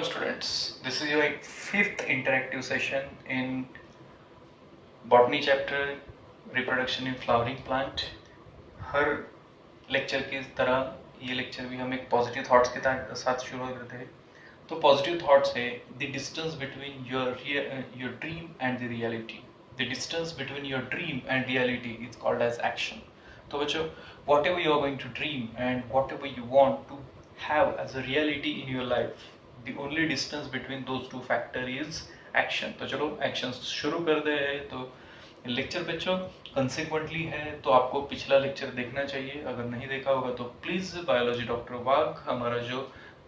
students, this is your fifth interactive session in botany chapter reproduction in flowering plant. Her lecture की तरह ये lecture भी हम एक पॉजिटिव थॉट्स के साथ शुरू करते हैं. तो पॉजिटिव थॉट्स है the distance between your dream and the reality. The distance between your dream and reality is called as action. तो बच्चों, whatever you are going to dream and whatever you want to have as a reality in your life, the only distance between those two factor is action. तो चलो action शुरू कर दे. तो lecture बच्चों consequently है तो आपको पिछला लेक्चर देखना चाहिए. अगर नहीं देखा होगा तो प्लीज बायोलॉजी डॉक्टर वाघ हमारा जो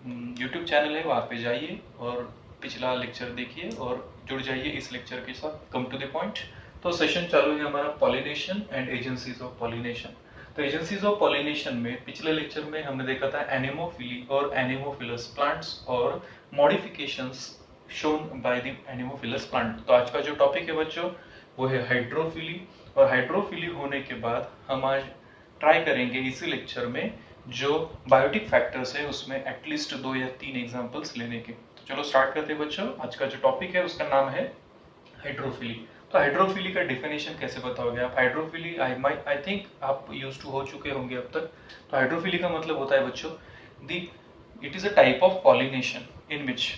यूट्यूब चैनल है वहाँ पे जाइए और पिछला लेक्चर देखिए और जुड़ जाइए इस लेक्चर के साथ. Come to the point. तो सेशन चालू है हमारा pollination and agencies of pollination. तो एजेंसीज ऑफ पॉलिनेशन में पिछले लेक्चर में हमने देखा था एनेमोफिली और एनेमोफिलस प्लांट्स और modifications shown by the anemophilous plant. तो आज का जो टॉपिक है बच्चों वो है हाइड्रोफिली. और हाइड्रोफिली होने के बाद हम आज ट्राई करेंगे इसी लेक्चर में जो बायोटिक फैक्टर्स है उसमें एटलीस्ट 2 या 3 एग्जांपल्स लेने के. तो चलो स्टार्ट करते हैं बच्चों. आज का जो टॉपिक है उसका नाम है हाइड्रोफिली. तो हाइड्रोफिली का डिफिनेशन कैसे बताओगे आप? हाइड्रोफिली आई थिंक आप यूज्ड टू हो चुके होंगे अब तक. तो हाइड्रोफिली का मतलब होता है बच्चों it is a type of pollination in which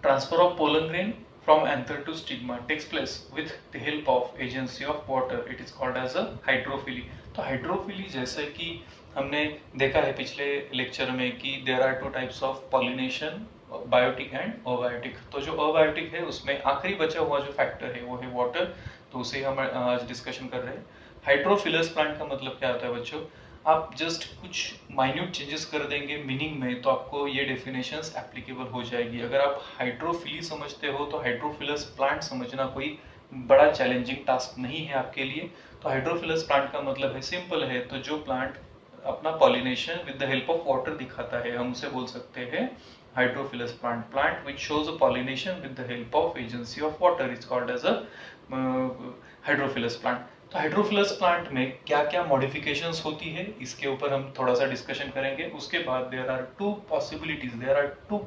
transfer of pollen grain from anther to stigma takes place with the help of agency of water. It is called as a hydrophily. तो hydrophily जैसे कि हमने देखा है पिछले lecture में कि there are 2 types of pollination, biotic and abiotic. तो जो अबायोटिक है उसमें आखिरी बचा हुआ जो फैक्टर है वो है वाटर. तो उसे हम आज डिस्कशन कर रहे हैं. हाइड्रोफिलस प्लांट का मतलब क्या होता है बच्चों? आप जस्ट कुछ माइन्यूट चेंजेस कर देंगे मीनिंग में तो आपको ये डेफिनेशंस एप्लीकेबल हो जाएगी. अगर आप हाइड्रोफिली समझते हो तो हाइड्रोफिलस प्लांट समझना कोई बड़ा चैलेंजिंग टास्क नहीं है आपके लिए. तो हाइड्रोफिलस प्लांट का मतलब है सिंपल है. तो जो प्लांट अपना pollination with the help of water दिखाता है हम उसे बोल सकते हैं hydrophilous plant. Plant which shows a pollination with the help of agency of water is called as a hydrophilous plant. तो हाइड्रोफिलस प्लांट में क्या क्या मॉडिफिकेशंस होती है इसके ऊपर हम थोड़ा सा डिस्कशन करेंगे. उसके बाद there are two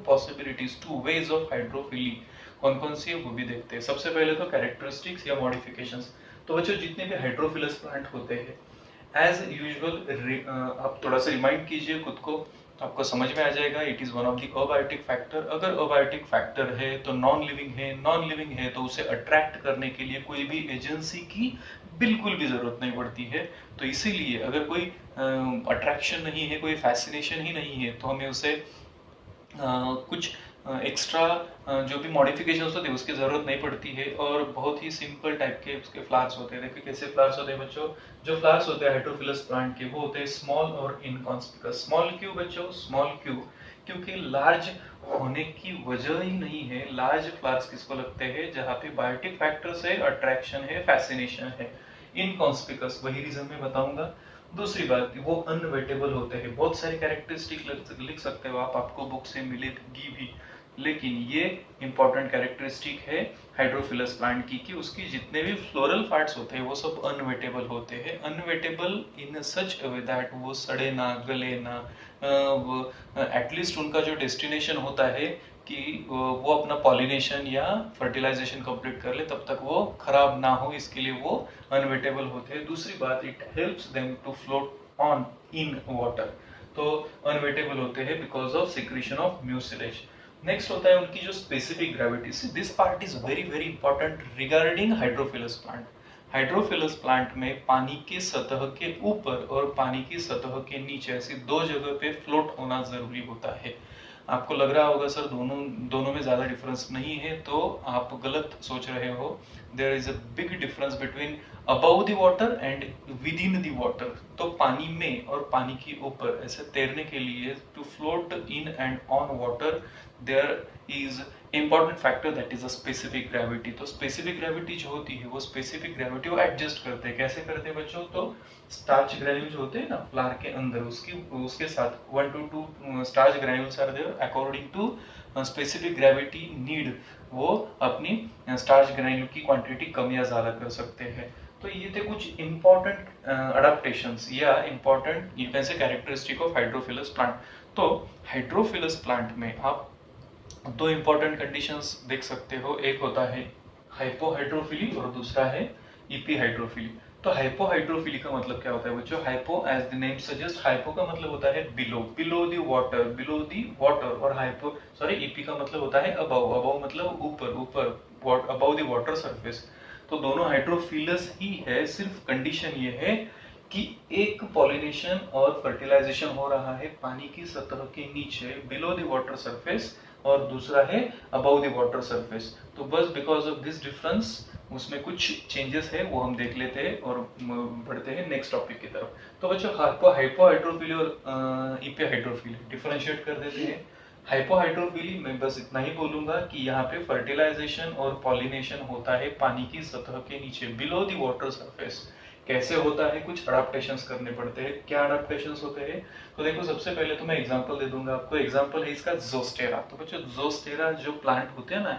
possibilities, 2 ways of hydrophily. कौन कौन सी है वो भी देखते हैं. सबसे पहले तो कैरेक्टरिस्टिक्स या मॉडिफिकेशंस. तो बच्चों जितने भी हाइड्रोफिलस प्लांट होते हैं एज यूजुअल आप थोड़ा सा रिमाइंड कीजिए खुद को तो आपको समझ में आ जाएगा. It is one of the abiotic factor. अगर अबायोटिक फैक्टर है तो नॉन लिविंग है तो उसे अट्रैक्ट करने के लिए कोई भी एजेंसी की बिल्कुल भी जरूरत नहीं पड़ती है. तो इसीलिए अगर कोई अट्रैक्शन नहीं है, कोई फैसिनेशन ही नहीं है तो हमें उसे कुछ एक्स्ट्रा जो भी मॉडिफिकेशंस होते हैं उसकी जरूरत नहीं पड़ती है. और बहुत ही सिंपल टाइप के उसके फ्लावर्स होते हैं. देखिए कैसे फ्लावर्स होते हैं बच्चों. जो फ्लावर्स होते हैं हाइड्रोफिलस प्लांट के वो होते हैं स्मॉल और इनकॉन्स्पिकस. स्मॉल क्यों बच्चों? स्मॉल क्यों? क्योंकि लार्ज होने की वजह ही नहीं है. लार्ज फ्लावर्स किसको लगते हैं? जहाँ पे बायोटिक फैक्टर्स है, अट्रैक्शन है, फैसिनेशन है. इनकॉन्स्पिकस वही रीजन मैं बताऊंगा. दूसरी बात वो अनवेटेबल होते हैं. बहुत सारे कैरेक्टरिस्टिक लिख सकते हो आप, आपको बुक से मिलेगी भी, लेकिन ये इंपॉर्टेंट कैरेक्टरिस्टिक है हाइड्रोफिलस प्लांट की कि उसकी जितने भी फ्लोरल पार्ट्स होते हैं वो सब अनवेटेबल होते हैं. Unwettable in such a way that वो सड़े ना, गले ना. एटलीस्ट उनका जो डेस्टिनेशन होता है कि वो अपना पॉलिनेशन या फर्टिलाइजेशन कंप्लीट कर ले तब तक वो खराब ना हो, इसके लिए वो अनवेटेबल होते हैं. दूसरी बात it helps them to float on in water. तो अनवेटेबल होते हैं because of secretion of mucilage. Next होता है उनकी जो specific gravity. This part is very very important regarding hydrophilous plant. Hydrophilous plant में पानी के सतह के ऊपर और पानी की सतह के नीचे ऐसी 2 जगह पे फ्लोट होना जरूरी होता है. आपको लग रहा होगा सर दोनों में ज्यादा डिफरेंस नहीं है, तो आप गलत सोच रहे हो. There is a big difference between above the water and within the water. तो पानी में और पानी के ऊपर ऐसे तैरने के लिए to float in and on water there is important factor that is a specific gravity. तो स्पेसिफिक ग्रेविटी जो होती है वो स्पेसिफिक ग्रेविटी को एडजस्ट करते हैं. कैसे करते हैं बच्चों? तो स्टार्च ग्रैन्यूल जो होते हैं ना फ्लावर के अंदर उसके साथ 1 to 2 starch granules are there according to specific gravity need. वो अपनी स्टार्च ग्रैन्यूल की क्वांटिटी कम या ज्यादा कर सकते हैं. तो ये थे कुछ इंपॉर्टेंट अडेप्टेशंस या important you can say characteristic of hydrophilous plant. तो हाइड्रोफिलस प्लांट में आप दो इंपॉर्टेंट कंडीशंस देख सकते हो, एक होता है हाइपोहाइड्रोफिली और दूसरा है इपीहाइड्रोफिली। तो हाइपोहाइड्रोफिली का मतलब क्या होता है बच्चों? Hypo as the name suggest, hypo का मतलब होता है below, below the water, below the water, और हाइपो सॉरी ईपी का मतलब होता है अबव, अबव मतलब ऊपर, ऊपर अबव द वाटर सरफेस। तो दोनों हाइड्रोफिलस ही है, सिर्फ कंडीशन ये है कि एक पॉलिनेशन और फर्टिलाइजेशन हो रहा है पानी की सतह के नीचे बिलो द वाटर सरफेस, और दूसरा है अबव द वाटर सरफेस। तो बस बिकॉज ऑफ दिस डिफरेंस उसमें कुछ चेंजेस है, वो हम देख लेते हैं और बढ़ते हैं नेक्स्ट टॉपिक की तरफ। तो बच्चों हाइपोहाइड्रोफिली और इपीहाइड्रोफिली डिफरेंशिएट कर देते हैं। हाइपोहाइड्रोफिली में बस इतना ही बोलूंगा कि यहाँ पे फर्टिलाइजेशन और पॉलिनेशन होता है पानी की सतह के नीचे बिलो द वाटर सरफेस। कैसे होता है? कुछ अडाप्टेशंस करने पड़ते हैं। क्या अडाप्टेशंस होते हैं? तो देखो, सबसे पहले तो मैं एग्जांपल दे दूंगा आपको। एग्जांपल है इसका जोस्टेरा। तो बच्चों जोस्टेरा जो प्लांट होते हैं ना,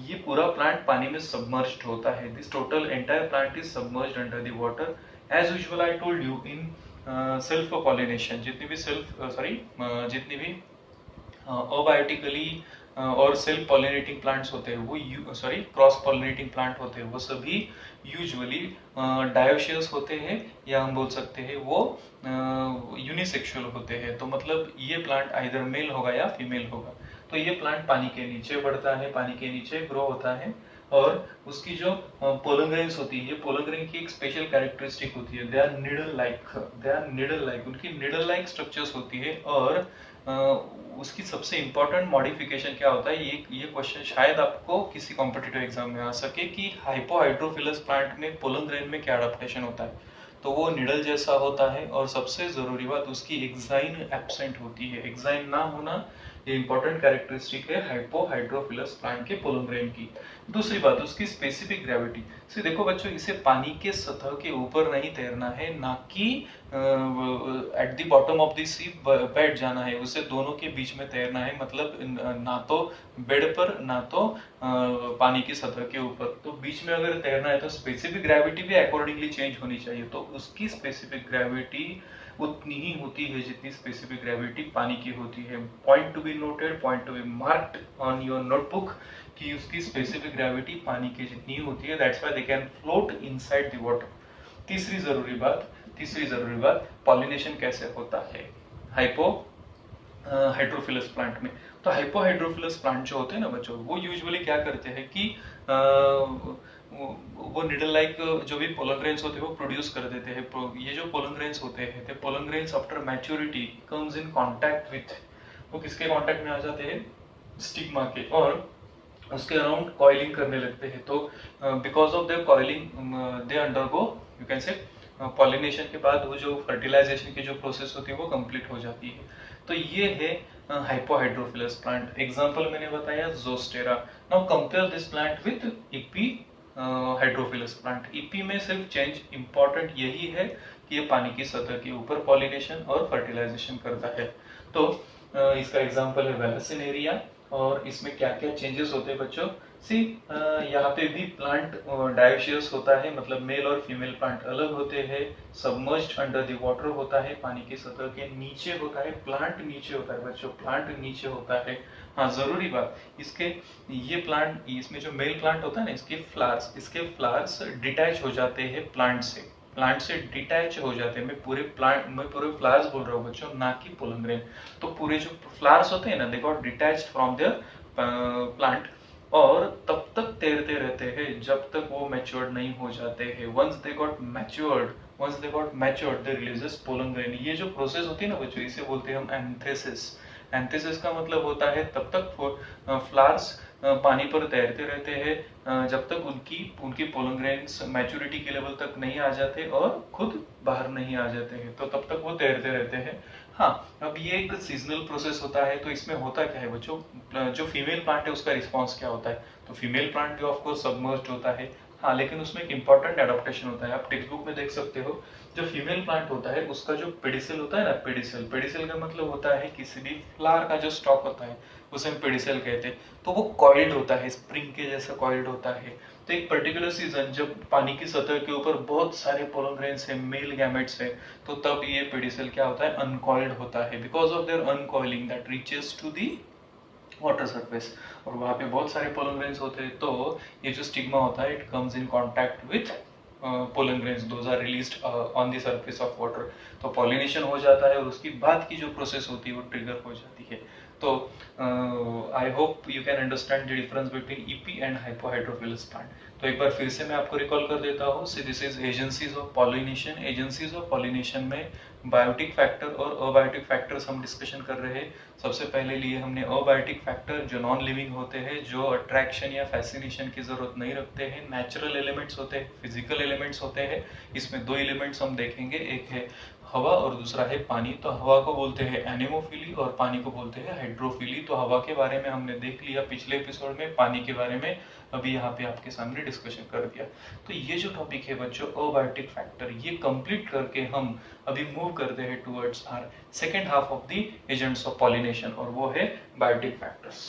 ये पूरा प्लांट पानी में सबमर्ज्ड होता है। This total entire plant is submerged under the water. As usual I told you in self pollination, जितनी भी अबायोटिकली और सेल्फ पॉलिनेटिंग प्लांट्स होते हैं वो क्रॉस पॉलिनेटिंग प्लांट होते हैं वो सभी यूजुअली डायोशियस होते हैं, या हम बोल सकते हैं वो यूनिसेक्सुअल होते हैं। तो मतलब ये प्लांट आइदर मेल होगा या फीमेल होगा। तो ये प्लांट पानी के नीचे बढ़ता है, पानी के नीचे ग्रो होता है, और उसकी जो पोलन ग्रेन्स होती है, पोलन ग्रेन की एक स्पेशल कैरेक्टरिस्टिक होती है, दे आर निडल लाइक, उनकी निडल लाइक स्ट्रक्चर्स होती है। और उसकी सबसे इंपॉर्टेंट मॉडिफिकेशन क्या होता है, ये क्वेश्चन शायद आपको किसी कॉम्पिटिटिव एग्जाम में आ सके कि हाइपोहाइड्रोफिलस प्लांट में पोलन ग्रेन में क्या अडेप्टेशन होता है। तो वो निडल जैसा होता है, और सबसे जरूरी बात उसकी एक्साइन एब्सेंट होती है। एक्साइन ना होना ये इंपॉर्टेंट कैरेक्टरिस्टिक है हाइपोहाइड्रोफिलस प्लांट के पोलन ग्रेन की। दूसरी बात उसकी स्पेसिफिक ग्रेविटी से। देखो बच्चों, इसे पानी के सतह के ऊपर नहीं तैरना है, ना कि at the bottom of the sea बैठ जाना है, उसे दोनों के बीच में तैरना है। मतलब ना तो बेड पर, ना तो पानी की सतह के ऊपर। तो बीच में अगर तैरना है तो स्पेसिफिक ग्रेविटी भी अकॉर्डिंगली चेंज होनी चाहिए। तो उसकी स्पेसिफिक ग्रेविटी उतनी ही होती है जितनी स्पेसिफिक ग्रेविटी पानी की होती है। Point to be noted, point to be marked on your notebook कि उसकी स्पेसिफिक ग्रेविटी पानी की जितनी होती है, that's why they can float inside the water. तीसरी जरूरी बात पॉलिनेशन कैसे होता है हाइड्रोफिलस प्लांट में। तो हाइपोहाइड्रोफिलस प्लांट जो होते हैं ना बच्चों, वो यूजुअली क्या करते हैं कि वो निडल लाइक जो भी पोलन ग्रेन्स होते हैं वो प्रोड्यूस कर देते हैं। ये जो पोलन ग्रेन्स होते हैं, तो pollen grains after maturity comes in contact with, वो किसके कांटेक्ट में आ जाते हैं? स्टिग्मा के, और उसके अराउंड कॉइलिंग करने लगते हैं। तो because of there coiling they undergo, you can say, pollination के बाद वो जो फर्टिलाइजेशन की जो प्रोसेस होती है वो कंप्लीट हो जाती है। तो ये है हाइपोहाइड्रोफिलस प्लांट। एग्जांपल मैंने बताया Zostera. Now compare this plant with EP hydrophilous plant. EP में सिर्फ चेंज इंपॉर्टेंट यही है कि ये पानी की सतह के ऊपर पॉलिनेशन और फर्टिलाइजेशन करता है। तो इसका एग्जांपल है वेलसिनेरिया। और इसमें क्या क्या चेंजेस होते हैं बच्चों? सी यहाँ पे भी प्लांट डायोशियस होता है, मतलब मेल और फीमेल प्लांट अलग होते हैं। सबमर्ज्ड अंडर द वाटर होता है, पानी की सतह के नीचे होता है। प्लांट नीचे होता है बच्चों, प्लांट नीचे होता है। हाँ, जरूरी बात, ये प्लांट, इसमें जो मेल प्लांट होता है ना, इसके फ्लावर्स डिटैच हो जाते हैं प्लांट से डिटैच हो जाते हैं। मैं पूरे फ्लावर्स बोल रहा हूँ बच्चों, ना कि पोलन ग्रेन। तो पूरे जो फ्लावर्स होते हैं ना, they got detached from there plant, और तब तक तैरते रहते हैं जब तक वो मैच्योर्ड नहीं हो जाते हैं। Once they got matured they releases pollen grain. ये जो प्रोसेस होती है ना बच्चों, इसे बोलते हैं हम एंथेसिस। एंथेसिस का मतलब होता है तब तक फ्लावर्स पानी पर तैरते रहते हैं जब तक उनकी पोलन ग्रेन्स मैच्योरिटी के लेवल तक नहीं आ जाते और खुद बाहर नहीं आ जाते हैं। तो तब तक वो तैरते रहते हैं। हाँ, अब ये एक सीजनल प्रोसेस होता है। तो इसमें होता क्या है बच्चों, जो फीमेल प्लांट है उसका रिस्पॉन्स क्या होता है? तो फीमेल प्लांट भी ऑफकोर्स सबमर्ज्ड होता है। हाँ, लेकिन उसमें एक इंपॉर्टेंट एडाप्टेशन होता है। आप टेक्स्ट बुक में देख सकते हो, जो फीमेल प्लांट होता है उसका जो पेडिसल होता है ना, पेडिसल का मतलब होता है किसी भी फ्लावर का जो स्टॉक होता है उसे हम पेडिसेल कहते हैं। तो वो कॉइल्ड होता है, स्प्रिंग के जैसा कॉइल्ड होता है। तो एक पर्टिकुलर सीजन जब पानी की सतह के ऊपर बहुत सारे पोलन ग्रेन्स है, मेल गैमेट्स है, तो तब ये पेडिसेल क्या होता है, अनकॉइल्ड होता है, because of their uncoiling that reaches to the water surface. और वहां पे बहुत सारे पोलन ग्रेन्स होते हैं, तो ये जो स्टिग्मा होता है it comes in contact with pollen grains, those are released on the surface of water. तो पॉलिनेशन हो जाता है और उसकी बाद की जो प्रोसेस होती है वो ट्रिगर हो जाती है। तो I hope you can understand the difference between EP and hypohydrophilous plant. तो एक बार फिर से मैं आपको रिकॉल कर देता हूँ। See this is agencies of pollination. Agencies of pollination में बायोटिक फैक्टर और अबायोटिक फैक्टर्स हम डिस्कशन कर रहे हैं। सबसे पहले लिए हमने अबायोटिक फैक्टर जो नॉन लिविंग होते हैं, जो अट्रैक्शन या फैसिनेशन की जरूरत नहीं रखते हैं, नेचुरल एलिमेंट्स होते हैं, फिजिकल एलिमेंट्स होते हैं। इसमें दो एलिमेंट्स हम देखेंगे, एक है हवा और दूसरा है पानी। तो हवा को बोलते हैं एनेमोफिली और पानी को बोलते हैं हाइड्रोफिली। तो हवा के बारे में हमने देख लिया पिछले एपिसोड में, पानी के बारे में अभी यहाँ पे आपके सामने डिस्कशन कर दिया। तो ये जो टॉपिक है बच्चों अबायोटिक फैक्टर, ये कंप्लीट करके हम अभी मूव करते हैं towards our second half of the agents of pollination, और वो है बायोटिक फैक्टर्स।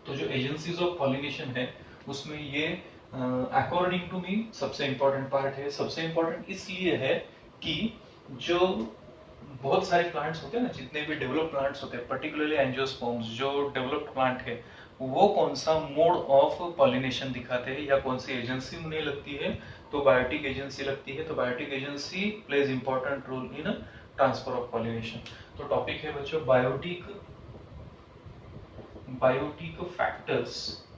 तो जो एजेंसीज ऑफ पॉलिनेशन है उसमें ये अकॉर्डिंग टू मी सबसे इंपॉर्टेंट पार्ट है। सबसे इंपॉर्टेंट इसलिए है कि जो बहुत सारे प्लांट्स होते हैं ना, जितने भी डेवलप्ड प्लांट्स होते हैं, पर्टिकुलरली एंजियोस्पर्म्स जो डेवलप्ड प्लांट है, वो कौन सा मोड ऑफ पॉलिनेशन दिखाते हैं या कौन सी एजेंसी उन्हें लगती है, तो बायोटिक एजेंसी लगती है। तो biotic agency plays important role in transfer of pollination. तो टॉपिक है बच्चों biotic factors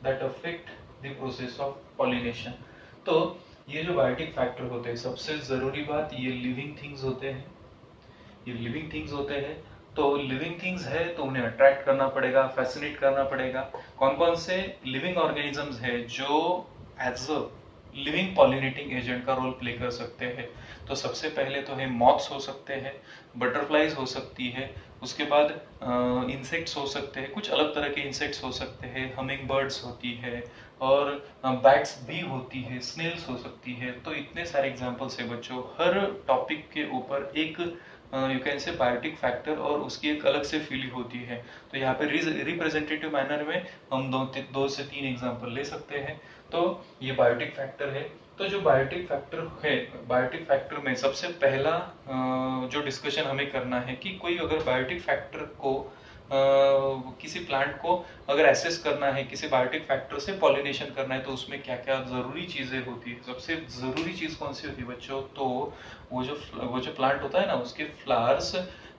that affect the process of pollination. तो ये जो बायोटिक फैक्टर होते हैं, सबसे जरूरी बात, ये लिविंग थिंग्स होते हैं। ये लिविंग थिंग्स होते हैं, तो लिविंग थिंग्स है तो उन्हें अट्रैक्ट करना पड़ेगा, फैसिनेट करना पड़ेगा। कौन कौन से लिविंग ऑर्गेनिजम्स है जो as a living pollinating agent का रोल प्ले कर सकते हैं? तो सबसे पहले तो है मॉथ्स हो सकते हैं, बटरफ्लाईज हो सकती है, उसके बाद इंसेक्ट्स हो सकते हैं, कुछ अलग तरह के इंसेक्ट्स हो सकते हैं, हमिंग बर्ड्स होती है, और बैट्स भी होती है, स्नेल्स हो सकती है। तो इतने सारे एग्जांपल्स है बच्चों। हर टॉपिक के ऊपर एक you can say biotic factor और उसकी एक अलग से फीलिंग होती है। तो यहाँ पे रिप्रेजेंटेटिव मैनर में हम दो से तीन एग्जांपल ले सकते हैं। तो ये बायोटिक फैक्टर है। तो जो बायोटिक फैक्टर है, बायोटिक फैक्टर में सबसे पहला जो डिस्कशन हमें करना है कि कोई अगर बायोटिक फैक्टर को किसी प्लांट को अगर एसेस करना है, किसी बायोटिक फैक्टर से पॉलिनेशन करना है, तो उसमें क्या क्या जरूरी चीजें होती है। सबसे जरूरी चीज कौन सी होती है बच्चों? तो वो जो प्लांट होता है ना, उसके flowers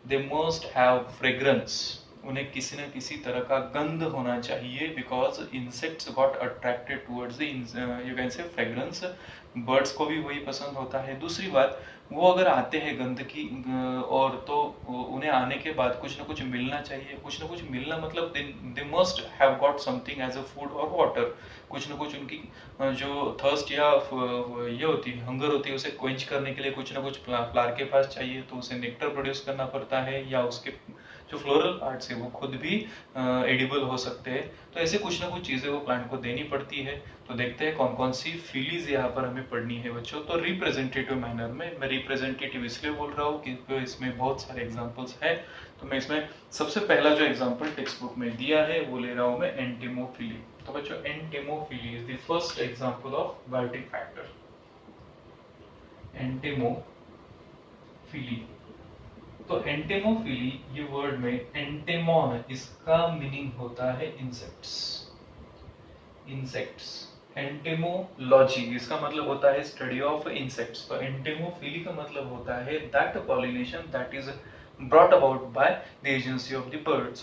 they must have fragrance. उन्हें किसी न किसी तरह का गंध होना चाहिए, because insects got attracted towards the you can से फ्रेग्रेंस। बर्ड्स को भी वही पसंद होता है। दूसरी बात, वो अगर आते हैं गंदगी और तो उन्हें आने के बाद कुछ ना कुछ मिलना चाहिए। कुछ ना कुछ मिलना मतलब they must have got something as a food और वाटर। कुछ ना कुछ उनकी जो थर्स्ट या ये होती है, हंगर होती है, उसे क्वेंच करने के लिए कुछ ना कुछ फ्लावर के पास चाहिए, तो उसे नेक्टर प्रोड्यूस करना पड़ता है, या उसके जो फ्लोरल पार्ट्स है वो खुद भी एडिबल हो सकते हैं। तो ऐसे कुछ ना कुछ चीजें वो प्लांट को देनी पड़ती है। तो देखते हैं कौन कौन सी फीलिंग्स यहाँ पर हमें पढ़नी है बच्चों। तो रिप्रेजेंटेटिव मैनर में, मैं रिप्रेजेंटेटिव इसलिए बोल रहा हूँ क्योंकि इसमें बहुत सारे एग्जांपल्स हैं। तो मैं इसमें सबसे पहला जो एग्जांपल टेक्स्ट बुक में दिया है वो ले रहा हूँ मैं, एंटेमोफिली। तो बच्चों entomophily is the first example of biotic factor. Entomophily. तो एंटेमोफिली ये वर्ड में एंटेमोन, इसका मीनिंग होता है इंसेक्ट्स। इंसेक्ट्स। एंटेमोलॉजी, इसका मतलब होता है स्टडी ऑफ इंसेक्ट्स। तो एंटेमोफिली का मतलब होता है that pollination that is brought about by the agency of the bird,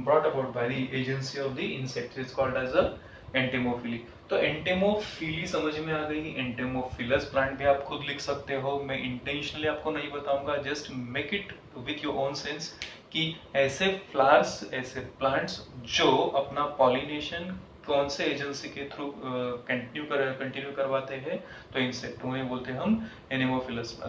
brought about by the agency of the insect is called as a entomophily. तो एंटेमोफिली समझ में आ गई। एंटेमोफिलस प्लांट भी आप खुद लिख सकते हो, मैं इंटेंशनली आपको नहीं बताऊंगा, just make it with your own sense कि ऐसे फ्लावर्स, ऐसे प्लांट्स जो अपना पॉलिनेशन कौन से एजेंसी के थ्रू कंटिन्यू करवाते हैं, तो इंसेक्ट, उन्हें बोलते हैं हम एनेमोफिलस,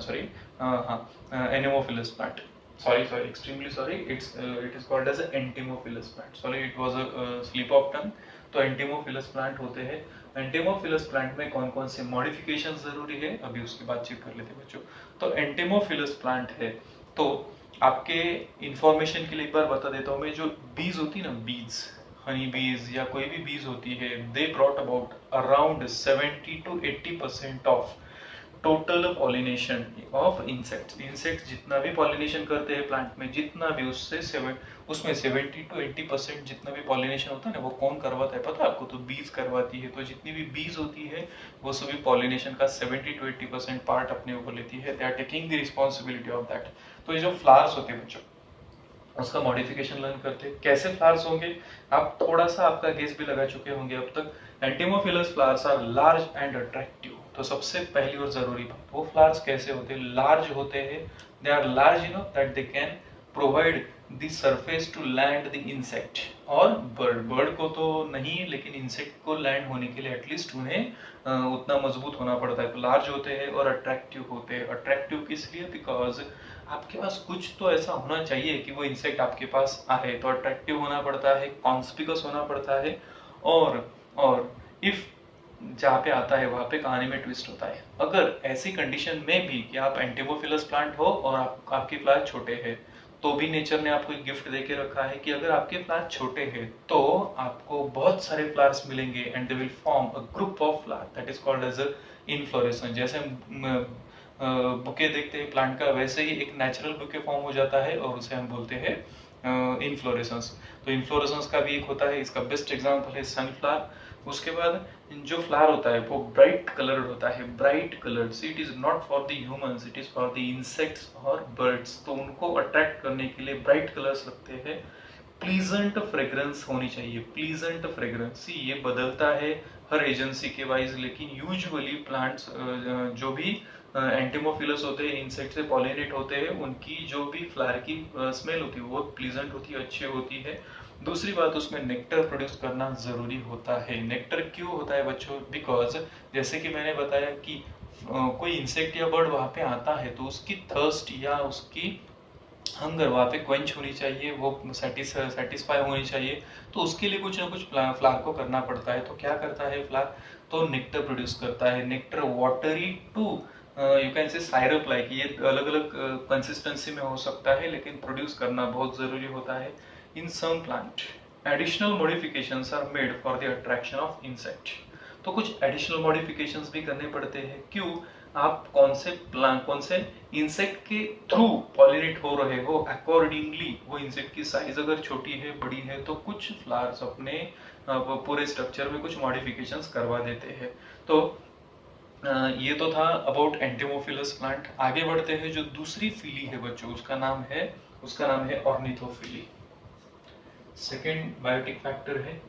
एनेमोफिलस plant. Extremely sorry, it is called as an entomophilous plant. Sorry, it was a slip of tongue. तो एंटेमोफिलस प्लांट होते हैं। एंटेमोफिलस प्लांट में कौन कौन से मॉडिफिकेशन जरूरी है, अभी उसकी बातचीत कर लेते हैं बच्चों। तो एंटेमोफिलस प्लांट है, तो आपके इंफॉर्मेशन के लिए एक बार बता देता हूँ मैं, जो बीज होती है ना, बीज, हनी बीज या कोई भी बीज होती है, they brought about around 70 to 80% of total pollination of insects. Insects जितना भी पॉलिनेशन करते हैं प्लांट में, जितना भी उसमें 70 to 80% जितना भी पॉलिनेशन होता है ना, वो कौन करवाता है पता है आपको? तो बीज करवाती है। तो जितनी भी बीज होती है वो सभी पॉलिनेशन का 70 to 80% पार्ट अपने ऊपर लेती है। They are taking the responsibility of that. तो ये जो फ्लावर्स होते हैं बच्चों, उसका मॉडिफिकेशन लर्न करते हैं। कैसे फ्लावर्स होंगे, आप थोड़ा सा आपका गेस भी लगा चुके होंगे अब तक। Entomophilous flowers are large and attractive. तो सबसे पहली और जरूरी बात, वो फ्लावर्स कैसे होते हैं? लार्ज होते हैं। They are large enough that they can provide the surface to land the insect और बर्ड को तो नहीं, लेकिन इंसेक्ट को लैंड होने के लिए एटलीस्ट उन्हें उतना मजबूत होना पड़ता है। तो लार्ज होते हैं और अट्रैक्टिव होते हैं। अट्रैक्टिव किस लिए? बिकॉज आपके पास कुछ तो ऐसा होना चाहिए कि वो इंसेक्ट आपके पास आए। तो अट्रैक्टिव होना पड़ता है, कॉन्स्पिकस होना पड़ता है। और इफ जहाँ पे आता है वहां पे कहानी में ट्विस्ट होता है। अगर ऐसी कंडीशन में भी कि आप एंटीमोफिलस प्लांट हो और आपके फ्लावर छोटे हैं, तो भी नेचर ने आपको एक गिफ्ट देके रखा है कि अगर आपके फ्लावर छोटे हैं तो आपको बहुत सारे फ्लावर्स मिलेंगे and they will form a group of flower that is called as a inflorescence. जैसे हम बुके देखते हैं प्लांट का, वैसे ही एक नेचुरल बुके फॉर्म हो जाता है और उसे हम बोलते हैं इनफ्लोरेसेंस। तो इनफ्लोरेसेंस का भी एक होता है, इसका बेस्ट एग्जांपल है सनफ्लावर। उसके बाद जो फ्लावर होता है वो ब्राइट कलर्ड होता है, bright coloured. See it is not for the humans, it is for the insects और बर्ड्स। तो उनको अट्रैक्ट करने के लिए ब्राइट कलर्स लगते हैं। प्लीजेंट फ्रेग्रेंस होनी चाहिए, प्लीजेंट फ्रेग्रेंस। सी ये बदलता है हर एजेंसी के वाइज, लेकिन यूजुअली प्लांट्स जो भी एंटीमोफिलस होते हैं, इंसेक्ट से पॉलिनेट होते हैं, उनकी जो भी फ्लावर की स्मेल होती है वो प्लीजेंट होती है, अच्छी होती है। दूसरी बात, उसमें नेक्टर प्रोड्यूस करना जरूरी होता है। नेक्टर क्यों होता है बच्चों? बिकॉज जैसे कि मैंने बताया कि कोई इंसेक्ट या बर्ड वहां पे आता है तो उसकी थर्स्ट या उसकी हंगर वहाँ पे क्वेंच होनी चाहिए, वो सेटिस्फाई होनी चाहिए। तो उसके लिए कुछ ना कुछ फ्लावर को करना पड़ता है। तो क्या करता है फ्लावर? तो नेक्टर प्रोड्यूस करता है। Nectar watery to you can say syrup like, ये अलग अलग कंसिस्टेंसी में हो सकता है, लेकिन प्रोड्यूस करना बहुत जरूरी होता है। In some plant additional modifications are made for the attraction of insect. तो कुछ एडिशनल मॉडिफिकेशंस भी करने पड़ते हैं। क्यों? आप कौन से इंसेक्ट के थ्रू पॉलिनेट हो रहे हो, अकॉर्डिंगली वो इंसेक्ट की साइज अगर छोटी है, बड़ी है, तो कुछ फ्लावर्स अपने पूरे स्ट्रक्चर में कुछ मॉडिफिकेशंस करवा देते हैं। तो ये तो था अबाउट एंटीमोफिलस प्लांट। आगे बढ़ते हैं, जो दूसरी फीली है बच्चों, उसका नाम है ऑर्निथोफिली। सेकेंड बायोटिक फैक्टर है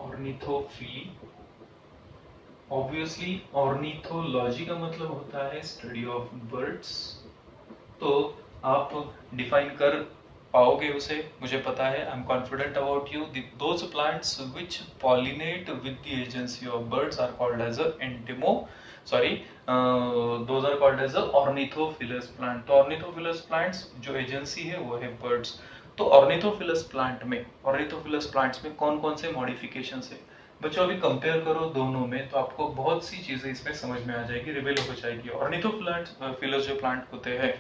ऑर्निथोफिली। ऑब्वियसली ऑर्निथोलॉजी का मतलब होता है स्टडी ऑफ बर्ड्स। तो आप डिफाइन कर पाओगे उसे, मुझे पता है। I am confident about you. Those plants which pollinate with the agency of birds are called as those are called as ornithophilous plant. तो ऑर्निथोफिलस प्लांट्स जो एजेंसी है वो है बर्ड्स। तो ऑर्निथोफिलस प्लांट्स में कौन कौन से मॉडिफिकेशंस है बच्चों? अभी कंपेयर करो दोनों में तो आपको बहुत सी चीजें इसमें समझ में आ जाएगी, रिवील हो जाएगी। ऑर्निथोफिलस जो प्लांट होते हैं,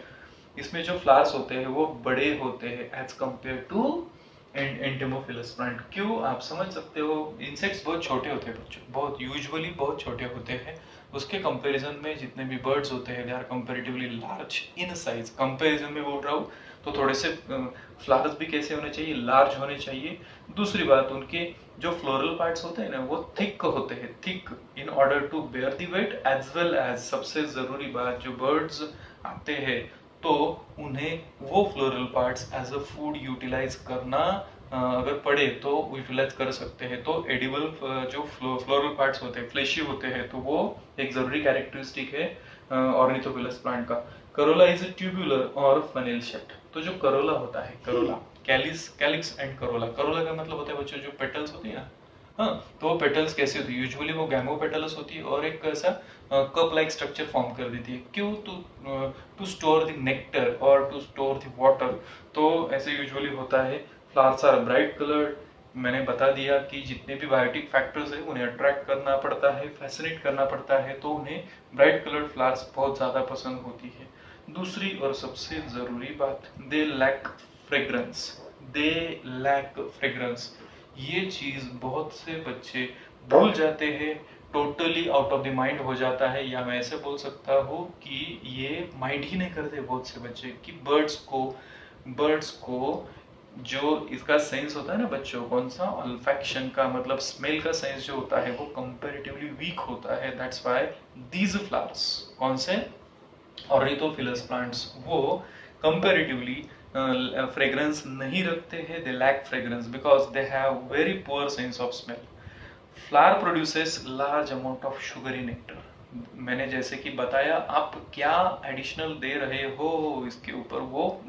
इसमें जो फ्लावर्स होते हैं वो बड़े होते हैं एज कंपेयर टू एंटीमोफिलस प्लांट। क्यों? आप समझ सकते हो, इंसेक्ट्स बहुत छोटे होते हैं बच्चों, बहुत यूजुअली बहुत छोटे होते हैं। उसके कंपैरिजन में जितने भी बर्ड्स होते हैं, they are comparatively large in size. Comparison में बोल रहा हूँ, तो थोड़े से फ्लावर्स भी कैसे होने चाहिए? लार्ज होने चाहिए। दूसरी बात, उनके जो फ्लोरल पार्ट्स होते हैं ना, वो थिक होते हैं, thick in order to bear the weight, as well as सबसे जरूरी बात, जो बर्ड्स आते हैं तो उन्हें वो floral parts as a food utilize करना अगर पड़े तो यूटिलाइज कर सकते हैं। तो एडिबल जो फ्लोरल पार्ट्स होते हैं, फ्लेशी होते हैं, तो वो एक जरूरी कैरेक्टरिस्टिक है ऑर्निथोफिलस प्लांट का। करोला इज ए ट्यूबुलर और फनेल शेप्ड। तो जो करोला होता है, Corolla, calyx and Corolla. Corolla का मतलब होता है बच्चों जो पेटल्स होती है ना, हाँ, तो वो पेटल्स कैसी होती है? यूजुअली वो गैमो पेटल्स होती है और एक ऐसा कप लाइक स्ट्रक्चर फॉर्म कर देती है। क्यों? टू स्टोर द नेक्टर और टू स्टोर द वाटर। तो ऐसे यूजुअली होता है। Flowers are bright coloured. मैंने बता दिया कि जितने भी बायोटिक फैक्टर्स है उन्हें अट्रैक्ट करना पड़ता है, फैसिनेट करना पड़ता है, तो उन्हें ब्राइट कलर्ड फ्लावर्स बहुत ज्यादा पसंद होती है। दूसरी और सबसे जरूरी बात, they lack fragrance. They lack fragrance, ये चीज बहुत से बच्चे भूल जाते हैं, totally out of the mind हो जाता है, या मैं ऐसे बोल सकता हूँ कि ये माइंड ही नहीं करते बहुत से बच्चे कि बर्ड्स को जो इसका सेंस होता है ना बच्चों, कौन सा, ऑल्फैक्शन का, मतलब स्मेल का सेंस जो होता है वो कंपैरेटिवली वीक होता है। दैट्स व्हाई दीज फ्लावर्स, कौन से, ऑर्निथोफिलस प्लांट्स, वो कंपैरेटिवली फ्रेग्रेंस नहीं रखते हैं। They lack fragrance because they have very poor sense of smell. Flower produces large amount of sugary nectar. मैंने जैसे कि बताया, आप क्या एडिशनल दे रहे हो इसके ऊपर, वो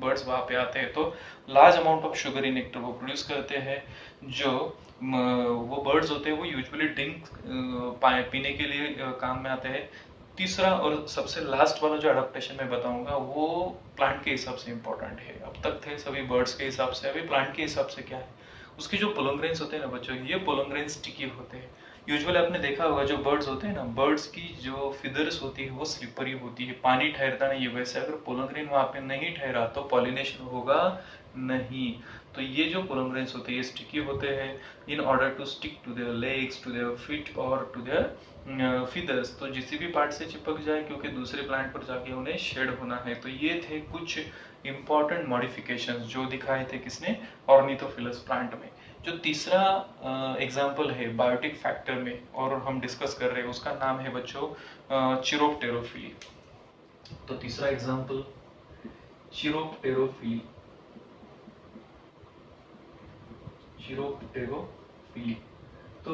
बर्ड्स वहां पे आते हैं तो large amount of sugary nectar वो प्रोड्यूस करते हैं। जो वो बर्ड्स होते हैं वो यूजुअली ड्रिंक पीने के लिए काम में आते हैं। तीसरा और सबसे लास्ट वाला जो अडेप्टेशन मैं बताऊंगा वो प्लांट के हिसाब से इम्पोर्टेंट है। अब तक थे सभी बर्ड्स के हिसाब से, अभी प्लांट के हिसाब से क्या है, उसके जो पोलन ग्रेन्स होते हैं ना बच्चों, ये पोलन ग्रेन्स स्टिकी होते हैं। यूजुअली आपने देखा होगा जो बर्ड्स होते हैं ना, बर्ड्स की जो फिदर्स होती है वो स्लिपरी होती है, पानी ठहरता नहीं है। वैसे अगर पोलन ग्रेन वहां पे नहीं ठहरा तो पॉलिनेशन होगा नहीं। तो ये जो पोलन ग्रेन्स होते हैं ये स्टिकी होते हैं in order to stick to their legs, to their feet और टू देयर फिदर्स। तो जिस भी पार्ट से चिपक जाए, क्योंकि दूसरे प्लांट पर जाके उन्हें शेड होना है। तो ये थे कुछ इंपॉर्टेंट मॉडिफिकेशंस जो दिखाए थे किसने, ऑर्निथोफिलस प्लांट में। जो तीसरा एग्जाम्पल है बायोटिक फैक्टर में और हम डिस्कस कर रहे हैं, उसका नाम है बच्चों चिरोप्टेरोफिली। तो तीसरा एग्जाम्पल चिरोप्टेरोफिली। चिरोप्टेरोफिली तो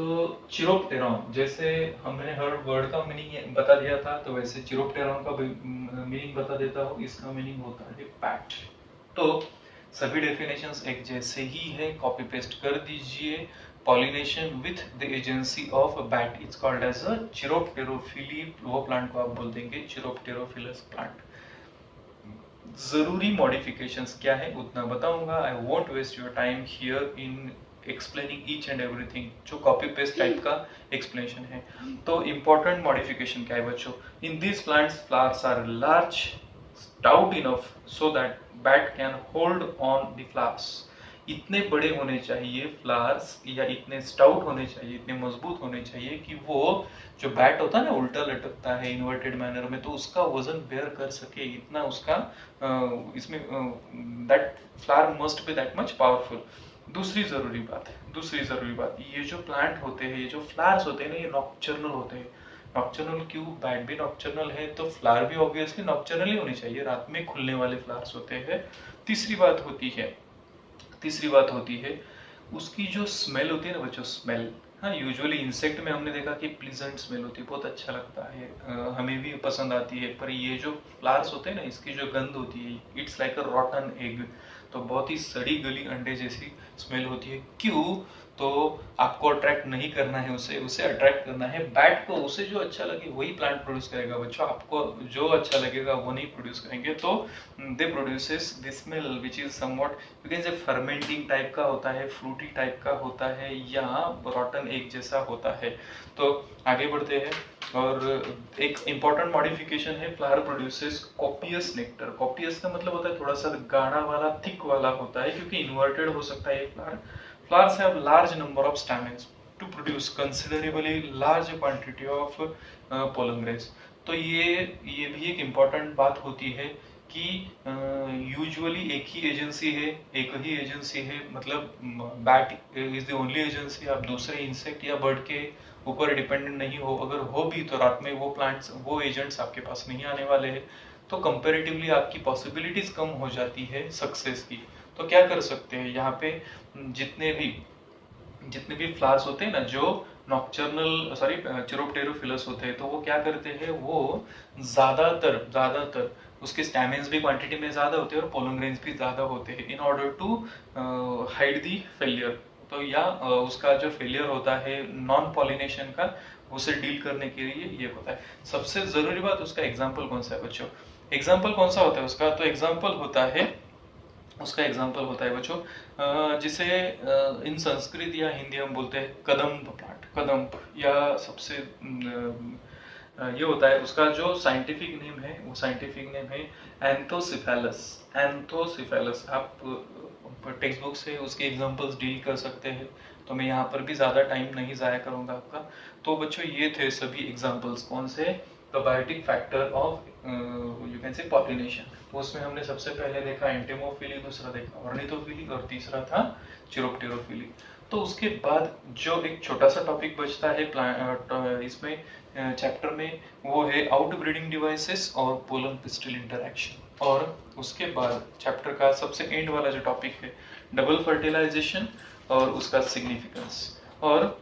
चिरोप्टेरॉन, जैसे हमने हर वर्ड का मीनिंग बता दिया था, तो वैसे चिरोप्टेरॉन का मीनिंग बता देता हूँ। इसका मीनिंग होता है पैट। तो सभी डेफिनेशंस एक जैसे ही है, कॉपी पेस्ट कर दीजिए। Pollination with the agency of bat is called as a chiropterophily. वो प्लांट को आप बोल देंगे चिरोप्टेरोफिलस प्लांट। जरूरी मॉडिफिकेशंस क्या है उतना बताऊंगा। I won't waste your time here in explaining each and everything, जो कॉपी पेस्ट टाइप का एक्सप्लेनेशन है। तो इंपॉर्टेंट मॉडिफिकेशन क्या है बच्चों, in this plants flowers are large, stout enough so that bat can hold on the flowers। इतने बड़े होने चाहिए फ्लावर्स, या इतने स्टाउट होने चाहिए, इतने मजबूत होने चाहिए कि वो जो बैट होता है ना उल्टा लटकता है इन्वर्टेड मैनर में, तो उसका वजन बेयर कर सके, इतना उसका इसमें that flower must be that much powerful. दूसरी जरूरी बात, ये जो प्लांट होते हैं, ये जो फ्लावर्स होते हैं ना, ये नॉक्टर्नल होते हैं। नॉक्टर्नल क्यों, बैट भी नॉक्टर्नल है तो फ्लावर भी ऑब्वियसली नॉक्टर्नल ही होनी चाहिए, रात में खुलने वाले फ्लावर्स होते हैं। तीसरी बात होती है उसकी जो स्मेल होती है ना बच्चों, स्मेल। हाँ, यूजुअली इंसेक्ट में हमने देखा कि प्लीजेंट स्मेल होती है, बहुत अच्छा लगता है, हमें भी पसंद आती है। पर ये जो फ्लावर्स होते हैं ना, इसकी जो गंध होती है, इट्स लाइक अ रॉटन एग, तो बहुत ही सड़ी गली अंडे जैसी स्मेल होती है। क्यों, तो आपको अट्रैक्ट नहीं करना है उसे अट्रैक्ट करना है बैट को। उसे जो अच्छा लगे वही प्लांट प्रोड्यूस करेगा बच्चों, आपको जो अच्छा लगेगा वो नहीं प्रोड्यूस करेंगे। तो दे produces this smell which is somewhat you can से फर्मेंटिंग टाइप का होता है, फ्रूटी टाइप का होता है, या रॉटन एग जैसा होता है। तो आगे बढ़ते हैं, और एक इंपॉर्टेंट मॉडिफिकेशन है, flower produces copious nectar. Copious का मतलब होता है थोड़ा सा गाढ़ा वाला, थिक वाला होता है, क्योंकि इन्वर्टेड हो सकता है ये flower. Flowers have large number of stamens to produce considerably large quantity of pollen grains। तो ये भी एक इम्पॉर्टेंट बात होती है कि यूजुअली एक ही एजेंसी है, मतलब bat is the only agency. आप दूसरे इंसेक्ट या बर्ड के ऊपर डिपेंडेंट नहीं हो, अगर हो भी तो रात में वो प्लांट्स, वो एजेंट्स आपके पास नहीं आने वाले हैं, तो कंपेरेटिवली आपकी पॉसिबिलिटीज कम हो जाती है सक्सेस की। तो क्या कर सकते हैं यहाँ पे, जितने भी फ्लावर्स होते हैं ना जो नॉक्टर्नल चिरोप्टेरोफिलस होते हैं, तो वो क्या करते हैं, वो ज्यादातर उसके स्टैमेन्स भी क्वांटिटी में ज्यादा होते हैं और पोलन ग्रेन्स भी ज्यादा होते हैं, in order to hide the failure. तो या उसका जो फेलियर होता है नॉन पॉलिनेशन का, उसे डील करने के लिए ये होता है। सबसे जरूरी बात, उसका एग्जाम्पल कौन सा है बच्चों, एग्जाम्पल कौन सा होता है उसका, तो एग्जाम्पल होता है बच्चों, जिसे इन संस्कृत या हिंदी हम बोलते हैं कदम्ब प्लांट, कदम्ब, या सबसे ये होता है, उसका जो साइंटिफिक नेम है वो साइंटिफिक नेम है एंथोसिफेलस। एंथोसिफेलस आप टेक्स्ट बुक से उसके एग्जांपल्स डील कर सकते हैं, तो मैं यहाँ पर भी ज़्यादा टाइम नहीं ज़ाया करूँगा आपका। तो बच्चों ये थे सभी एग्जांपल्स, कौन से, the biotic factor of you can say pollination. तो उसमें हमने सबसे पहले देखा एंटेमोफिली, दूसरा देखा ऑर्निथोफिली और तीसरा था चिरोप्टेरोफिली। तो उसके बाद जो एक छोटा सा टॉपिक बचता है इसमें चैप्टर में, वो है आउट ब्रीडिंग डिवाइसेस और पोलन पिस्टल इंटरैक्शन। और उसके बाद चैप्टर का सबसे एंड वाला जो टॉपिक है डबल फर्टिलाइजेशन और उसका सिग्निफिकेंस। और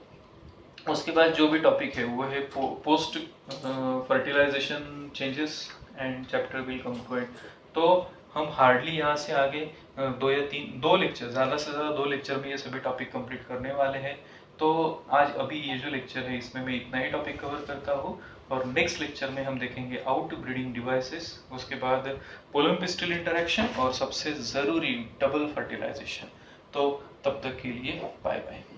उसके बाद जो भी टॉपिक है वो है post fertilization changes and chapter will come to end. तो हम हार्डली यहाँ से आगे दो लेक्चर, ज़्यादा से ज़्यादा 2 लेक्चर में ये सभी टॉपिक कंप्लीट करने वाले हैं। तो आज अभी ये जो लेक्चर है इसमें मैं इतना ही टॉपिक कवर करता हूँ, और नेक्स्ट लेक्चर में हम देखेंगे आउट ब्रीडिंग डिवाइसेस, उसके बाद पोलन पिस्टल इंटरेक्शन और सबसे ज़रूरी डबल फर्टिलाइजेशन। तो तब तक के लिए बाय बाय।